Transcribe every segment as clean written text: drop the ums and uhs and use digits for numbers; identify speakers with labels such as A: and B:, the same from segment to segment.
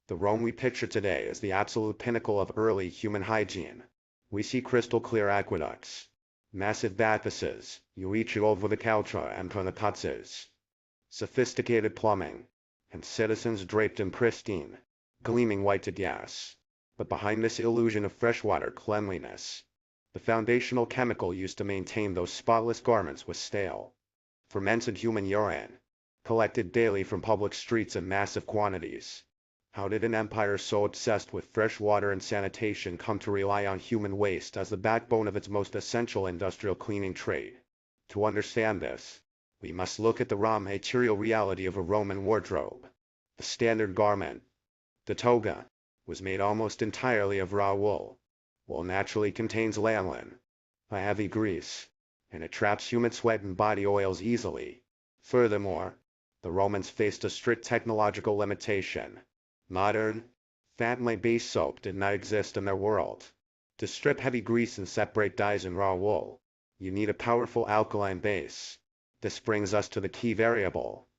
A: The Rome we picture today is the absolute pinnacle of early human hygiene. We see crystal-clear aqueducts, massive bathhouses, vectigal and pragmatism, sophisticated plumbing, and citizens draped in pristine, gleaming white togas. But behind this illusion of freshwater cleanliness, the foundational chemical used to maintain those spotless garments was stale, fermented human urine, collected daily from public streets in massive quantities. How did an empire so obsessed with fresh water and sanitation come to rely on human waste as the backbone of its most essential industrial cleaning trade? To understand this, we must look at the raw material reality of a Roman wardrobe. The standard garment, the toga, was made almost entirely of raw wool. Wool naturally contains lanolin, a heavy grease, and it traps human sweat and body oils easily. Furthermore, the Romans faced a strict technological limitation. Modern, fat-based soap did not exist in their world. To strip heavy grease and separate dyes in raw wool, you need a powerful alkaline base. This brings us to the key variable,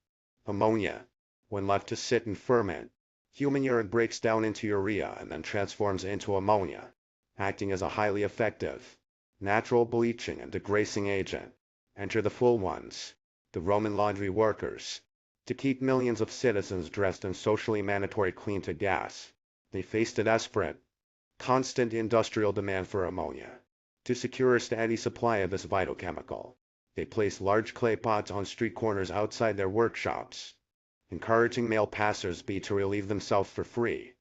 A: ammonia. When left to sit and ferment, human urine breaks down into urea and then transforms into ammonia, acting as a highly effective, natural bleaching and degrading agent. Enter the fullones, the Roman laundry workers. To keep millions of citizens dressed in socially mandatory clean togas, they faced a desperate, constant industrial demand for ammonia. To secure a steady supply of this vital chemical, they placed large clay pots on street corners outside their workshops, encouraging male passers-by to relieve themselves for free.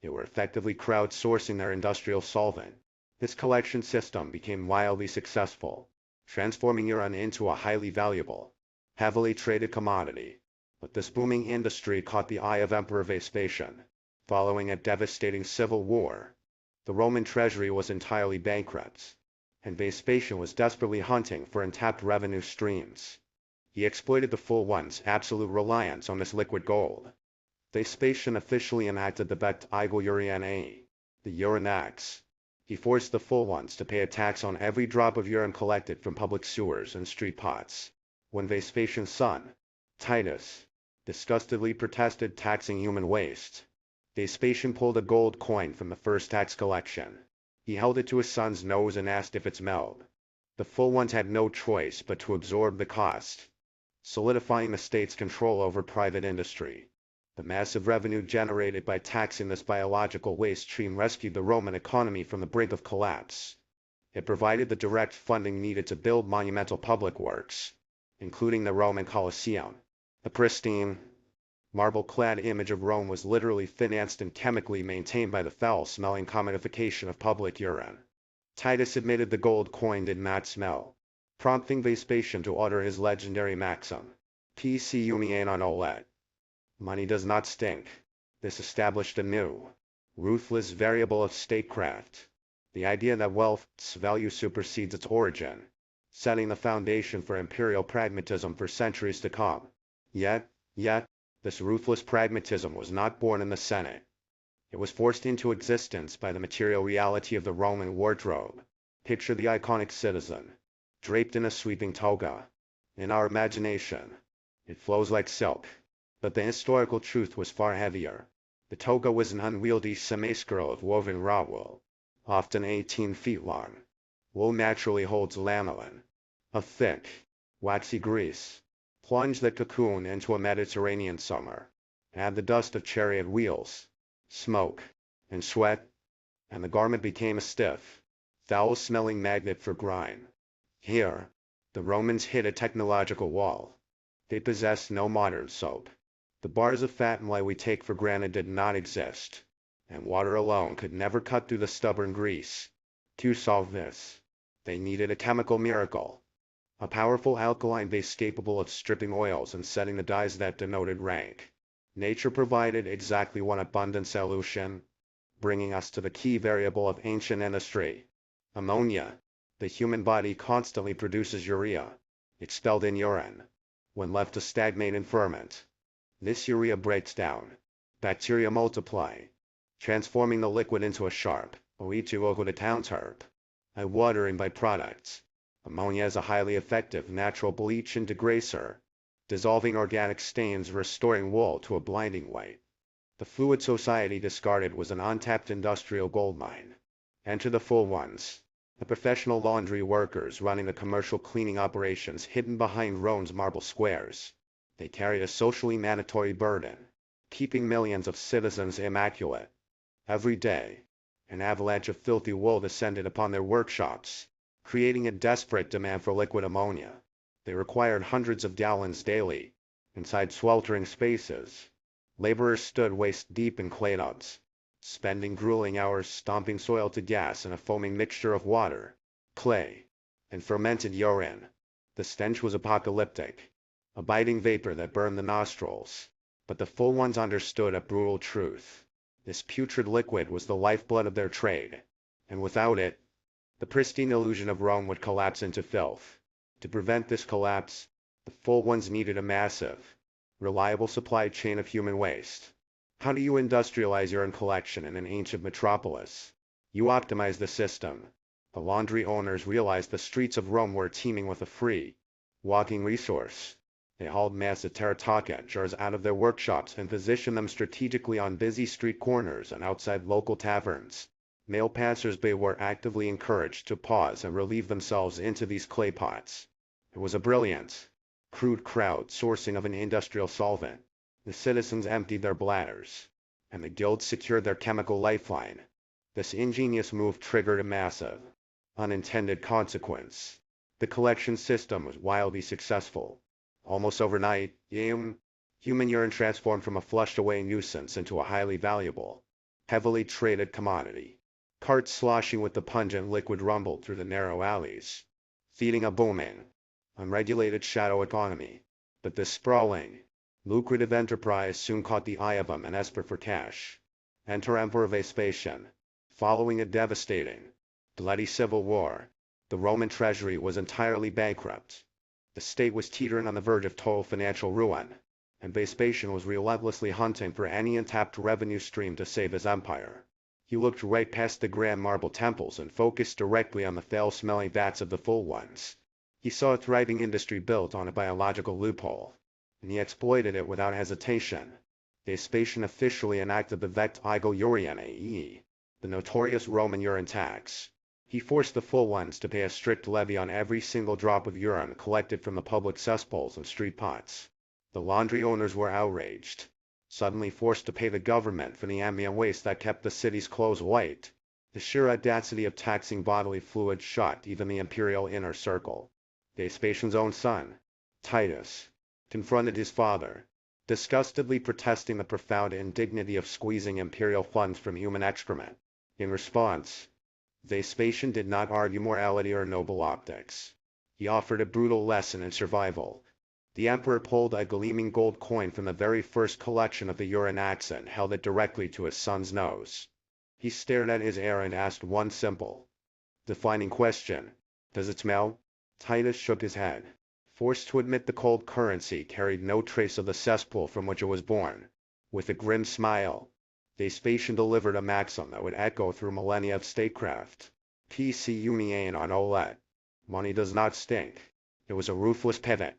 A: They were effectively crowdsourcing their industrial solvent. This collection system became wildly successful, transforming urine into a highly valuable, heavily traded commodity. But this booming industry caught the eye of Emperor Vespasian. Following a devastating civil war, the Roman treasury was entirely bankrupt, and Vespasian was desperately hunting for untapped revenue streams. He exploited the fullones' absolute reliance on this liquid gold. Vespasian officially enacted the vectigal urinae, the urine tax. He forced the fullones to pay a tax on every drop of urine collected from public sewers and street pots. When Vespasian's son, Titus, disgustedly protested taxing human waste, Vespasian pulled a gold coin from the first tax collection. He held it to his son's nose and asked if it smelled. The fullones had no choice but to absorb the cost, solidifying the state's control over private industry. The massive revenue generated by taxing this biological waste stream rescued the Roman economy from the brink of collapse. It provided the direct funding needed to build monumental public works, including the Roman Colosseum. The pristine, marble-clad image of Rome was literally financed and chemically maintained by the foul-smelling commodification of public urine. Titus admitted the gold coin did not smell, prompting Vespasian to utter his legendary maxim, Pecunia non olet. Money does not stink. This established a new, ruthless variable of statecraft, the idea that wealth's value supersedes its origin, setting the foundation for imperial pragmatism for centuries to come. Yet, this ruthless pragmatism was not born in the Senate. It was forced into existence by the material reality of the Roman wardrobe. Picture the iconic citizen, draped in a sweeping toga. In our imagination, it flows like silk. But the historical truth was far heavier. The toga was an unwieldy semicircle of woven raw wool, often 18 feet long. Wool naturally holds lanolin, a thick, waxy grease. Plunge the cocoon into a Mediterranean summer. Add the dust of chariot wheels, smoke, and sweat, and the garment became a stiff, foul-smelling magnet for grime. Here, the Romans hit a technological wall. They possessed no modern soap. The bars of fat and lye we take for granted did not exist, and water alone could never cut through the stubborn grease. To solve this, they needed a chemical miracle. A powerful alkaline base capable of stripping oils and setting the dyes that denoted rank. Nature provided exactly one abundant solution, bringing us to the key variable of ancient industry. Ammonia. The human body constantly produces urea, expelled in urine, when left to stagnate and ferment. This urea breaks down. Bacteria multiply, transforming the liquid into a sharp, herb, a watering byproduct. Ammonia is a highly effective natural bleach and degrader, dissolving organic stains, restoring wool to a blinding white. The fluid society discarded was an untapped industrial goldmine. Enter the full ones, the professional laundry workers running the commercial cleaning operations hidden behind Rome's marble squares. They carried a socially mandatory burden, keeping millions of citizens immaculate. Every day, an avalanche of filthy wool descended upon their workshops, creating a desperate demand for liquid ammonia. They required hundreds of gallons daily. Inside sweltering spaces, laborers stood waist-deep in clay tubs, spending grueling hours stomping soil to gas in a foaming mixture of water, clay, and fermented urine. The stench was apocalyptic, a biting vapor that burned the nostrils. But the full ones understood a brutal truth. This putrid liquid was the lifeblood of their trade, and without it, the pristine illusion of Rome would collapse into filth. To prevent this collapse, the full ones needed a massive, reliable supply chain of human waste. How do you industrialize urine collection in an ancient metropolis? You optimize the system. The laundry owners realized the streets of Rome were teeming with a free, walking resource. They hauled massive terracotta jars out of their workshops and positioned them strategically on busy street corners and outside local taverns. Male passers-by were actively encouraged to pause and relieve themselves into these clay pots. It was a brilliant, crude crowd-sourcing of an industrial solvent. The citizens emptied their bladders, and the guilds secured their chemical lifeline. This ingenious move triggered a massive, unintended consequence. The collection system was wildly successful. Almost overnight, human urine transformed from a flushed-away nuisance into a highly valuable, heavily traded commodity. Carts sloshing with the pungent liquid rumbled through the narrow alleys, feeding a booming, unregulated shadow economy. But this sprawling, lucrative enterprise soon caught the eye of them and asked for cash. Enter Emperor Vespasian. Following a devastating, bloody civil war, the Roman treasury was entirely bankrupt. The state was teetering on the verge of total financial ruin, and Vespasian was relentlessly hunting for any untapped revenue stream to save his empire. He looked right past the grand marble temples and focused directly on the foul-smelling vats of the full ones. He saw a thriving industry built on a biological loophole, and he exploited it without hesitation. Vespasian officially enacted the vectigal urinae, the notorious Roman urine tax. He forced the full ones to pay a strict levy on every single drop of urine collected from the public cesspools and street pots. The laundry owners were outraged, suddenly forced to pay the government for the ambient waste that kept the city's clothes white. The sheer audacity of taxing bodily fluids shocked even the imperial inner circle. Vespasian's own son, Titus, confronted his father, disgustedly protesting the profound indignity of squeezing imperial funds from human excrement. In response, Vespasian did not argue morality or noble optics. He offered a brutal lesson in survival. The emperor pulled a gleaming gold coin from the very first collection of the urinae and held it directly to his son's nose. He stared at his heir and asked one simple, defining question: "Does it smell?" Titus shook his head, forced to admit the cold currency carried no trace of the cesspool from which it was born. With a grim smile, Vespasian delivered a maxim that would echo through millennia of statecraft. Pecunia on olet. Money does not stink. It was a ruthless pivot.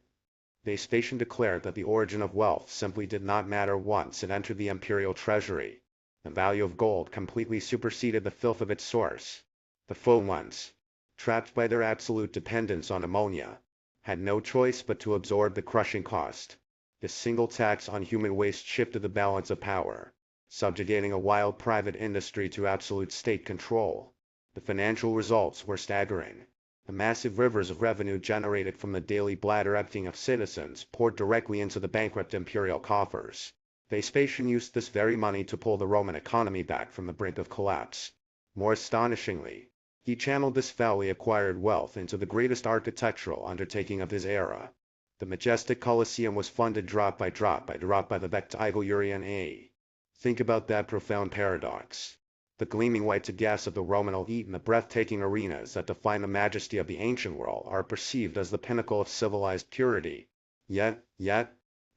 A: Vespasian declared that the origin of wealth simply did not matter once it entered the imperial treasury. The value of gold completely superseded the filth of its source. The full ones, trapped by their absolute dependence on ammonia, had no choice but to absorb the crushing cost. This single tax on human waste shifted the balance of power, subjugating a wild private industry to absolute state control. The financial results were staggering. The massive rivers of revenue generated from the daily bladder emptying of citizens poured directly into the bankrupt imperial coffers. Vespasian used this very money to pull the Roman economy back from the brink of collapse. More astonishingly, he channeled this foully acquired wealth into the greatest architectural undertaking of his era. The majestic Colosseum was funded drop by drop by the vectigal urinae. Think about that profound paradox. The gleaming white gas of the Roman elite and the breathtaking arenas that define the majesty of the ancient world are perceived as the pinnacle of civilized purity. Yet, their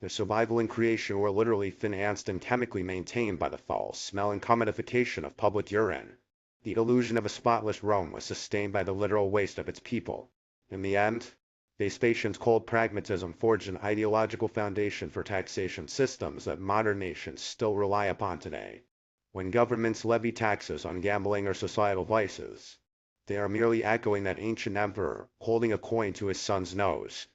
A: survival and creation were literally financed and chemically maintained by the foul-smelling commodification of public urine. The illusion of a spotless Rome was sustained by the literal waste of its people. In the end, Vespasian's cold pragmatism forged an ideological foundation for taxation systems that modern nations still rely upon today. When governments levy taxes on gambling or societal vices, they are merely echoing that ancient emperor holding a coin to his son's nose,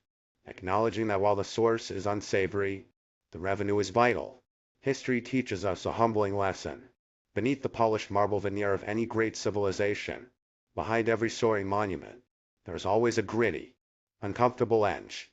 A: acknowledging that while the source is unsavory, the revenue is vital. History teaches us a humbling lesson. Beneath the polished marble veneer of any great civilization, behind every soaring monument, there is always a gritty, uncomfortable edge.